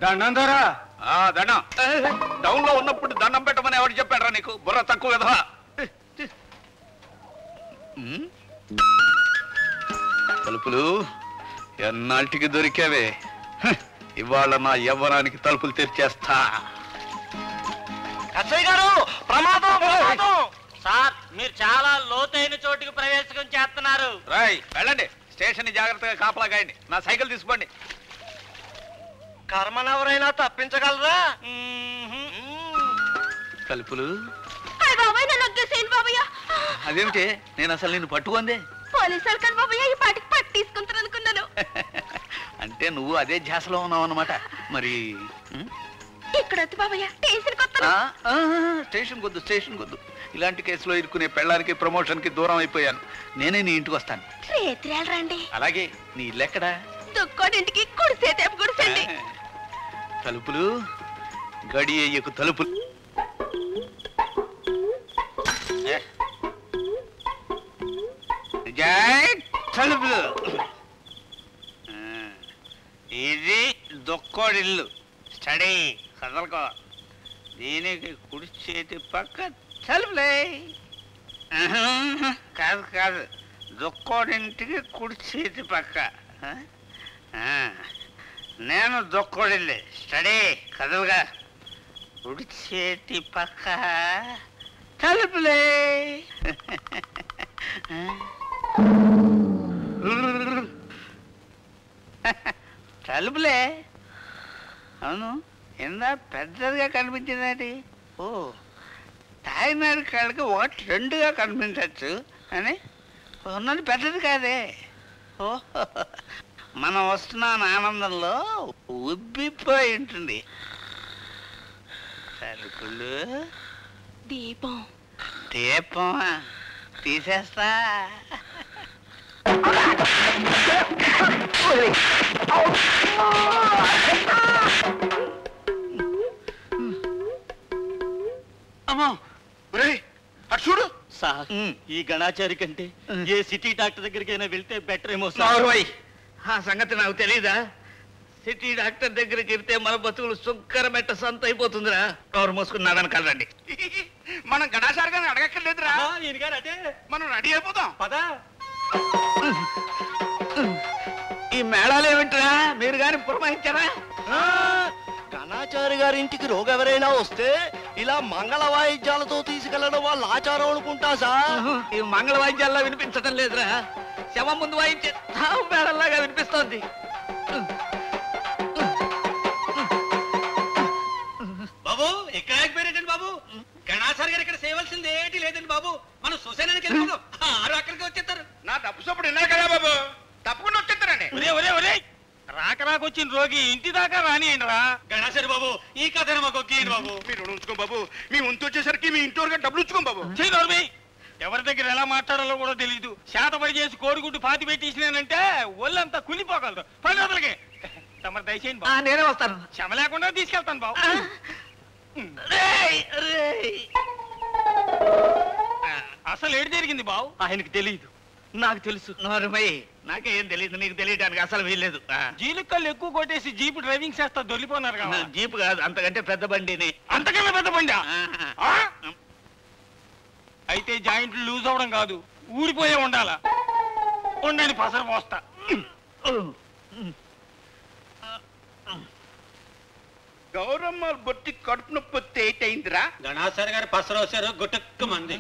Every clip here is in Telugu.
దండం దొరా. దండం డౌన్ లో ఉన్నప్పుడు దండం పెట్టమని ఎవరు చెప్పాడరా నీకు? బుర్ర తక్కువ కదా. తలుపులు ఎన్నాటికి దొరికావే? ఇవాళ నా యవ్వనానికి తలుపులు తెరిచేస్తా. అచ్చయ్య గారు ప్రమాదం ప్రమాదం. సార్ మీరు చాలా లోతైన చోటుకి ప్రవేశం చేస్తున్నారు. రాయ్ వెళ్ళండి, స్టేషన్ ని జాగ్రత్తగా కాపలా కాయండి. నా సైకిల్ తీసుకోండి. కర్మనెవరైనా తప్పించగలరా? తలుపులు బాబయ్య. అదేమిటి? నేను అసలు నిన్ను పట్టుకుందే. పోలీసులు కానీ బాబయ్య ఈ పాటికి పట్టి తీసుకుంటారు అనుకున్నాను. అంటే నువ్వు అదే ధ్యాసలో ఉన్నావు అన్నమాట. మరి ఇక్కడ వద్దు బాబయ్య, స్టేషన్ కొద్దు, స్టేషన్ కొద్దు. ఇలాంటి కేసులో ఇరుక్కునే పెళ్ళానికి ప్రమోషన్ కి దూరం అయిపోయాను. నేనే నీ ఇంటికి వస్తాను. రేత్రియాలు రండి. అలాగే. నీ ఇల్లు ఎక్కడా? దుక్కోడింటికి కుడిసేతే కుడిసండి. తలుపులు గడి అయ్యకు తలుపులు. తలుపులు. ఇది దొక్కోడిల్లు. స్టడీ కదలకో. దీనికి కుడి చేతి పక్క తలుపులే. కాదు కాదు, దొక్కోడింటికి కుడి చేతి పక్క. నేను దొక్కోడిల్లే. స్టడీ కదలుగా. కుడి చేతి పక్క తలుపులే. తలుపులే. అవును, ఎంత పెద్దదిగా కనిపించిందండి. ఓ, తాయినాడు కాళ్ళకి ఒకటి రెండుగా కనిపించవచ్చు అని ఉన్నది పెద్దది కాదే. ఓ, మనం వస్తున్నాం ఆనందంలో ఉబ్బిపోయి ఉంటుంది. తలుపులు దీపం. దీపమా? తీసేస్తా. అమ్మా అటు చూడు. సార్ ఈ గణాచారి కంటే ఏ సిటీ డాక్టర్ దగ్గరికైనా వెళ్తే బెటర్ ఏమో సార్. ఆ సంగతి నాకు తెలీదా? సిటీ డాక్టర్ దగ్గరికి వెళ్తే మన బతుకులు సుక్కర మెట్ట సంత అయిపోతుందిరా. కవర్ మోసుకున్నాడని కలరండి. మనం గణాచారి గారిని అడగక్కర్లేదురా. ఈయన గారు అదే. మనం రెడీ అయిపోతాం పదా. ఈ మేళాలు ఏమిట్రా? మీరు గాని పురమాయించారా? గణాచారి గారి ఇంటికి రోగం ఎవరైనా వస్తే ఇలా మంగళ వాయిద్యాలతో తీసుకెళ్లడం వాళ్ళ ఆచారం అనుకుంటా సార్. ఈ మంగళ వాయిద్యాల్లో వినిపించడం లేదురా. శవం ముందు వాయించే మేళల్లాగా వినిపిస్తోంది. బాబు ఎక్కడ ఆగిపోయారండి బాబు? గణాచారి గారు ఇక్కడ చేయవలసింది ఏంటి లేదండి బాబు. మనం శ్మశానానికి వెళ్ళిపోదాం. ఆరు అక్కడికి వచ్చేస్తారు. నా డబ్బు సప్పుడు విన్నారు కదా బాబు, తప్పకుండా వచ్చేస్తారండి. రాకొచ్చిన రోగి ఇంటి దాకా రానియండి రా. గణాచారి బాబు ఈ కథ మాకు ఒకేయండి బాబు. మీరు ఉంచుకో బాబు. మీ వంతు వచ్చేసరికి మీ ఇంటి వరకు డబ్బులు ఉంచుకోం బాబు. ఎవరి దగ్గర ఎలా మాట్లాడాలో కూడా తెలియదు. శాతపడి చేసి కోడిగుడ్డు పాతి పెట్టేసినానంటే ఒళ్ళంతా కులిపోగలదు. పని వదలకి తమరు దయచేయండి బాబు. నేనే వస్తాను. క్షమ లేకుండా తీసుకెళ్తాను బాబు. అసలు ఏడు జరిగింది బాబు? ఆయనకి తెలియదు, నాకు తెలుసు. నాకేం తెలియదు, నీకు తెలియడానికి అసలు వీల్లేదు. జీలుకళ్ళు ఎక్కువ కొట్టేసి జీపు డ్రైవింగ్ చేస్తా దొరికిపోన్నారు కదా. జీపు కాదు, అంతకంటే పెద్ద బండిని. అంతకన్నా పెద్ద బండి? అయితే జాయింట్లు లూజ్ అవడం కాదు, ఊడిపోయే ఉండాలా. ఉండండి పసరు పోస్తా. గౌరమ్మ బొట్టి కడుపు నొప్పి వస్తే ఏటైందిరా? గణాచారి గారు పసరోసారు గుట్టుక్కు మంది.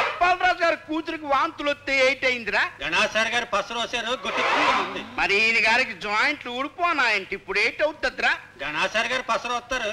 అప్పాలరాజు గారి కూతురికి వాంతులు వస్తే ఏటైందిరా? గణాచారి గారు పసరోసారు గుట్టుక్కు మంది. మరి ఈయన గారికి జాయింట్లు ఊడిపోనాయంటే ఇప్పుడు ఏటవుతుందిరా? గణాచారి గారు పసరు వస్తారు.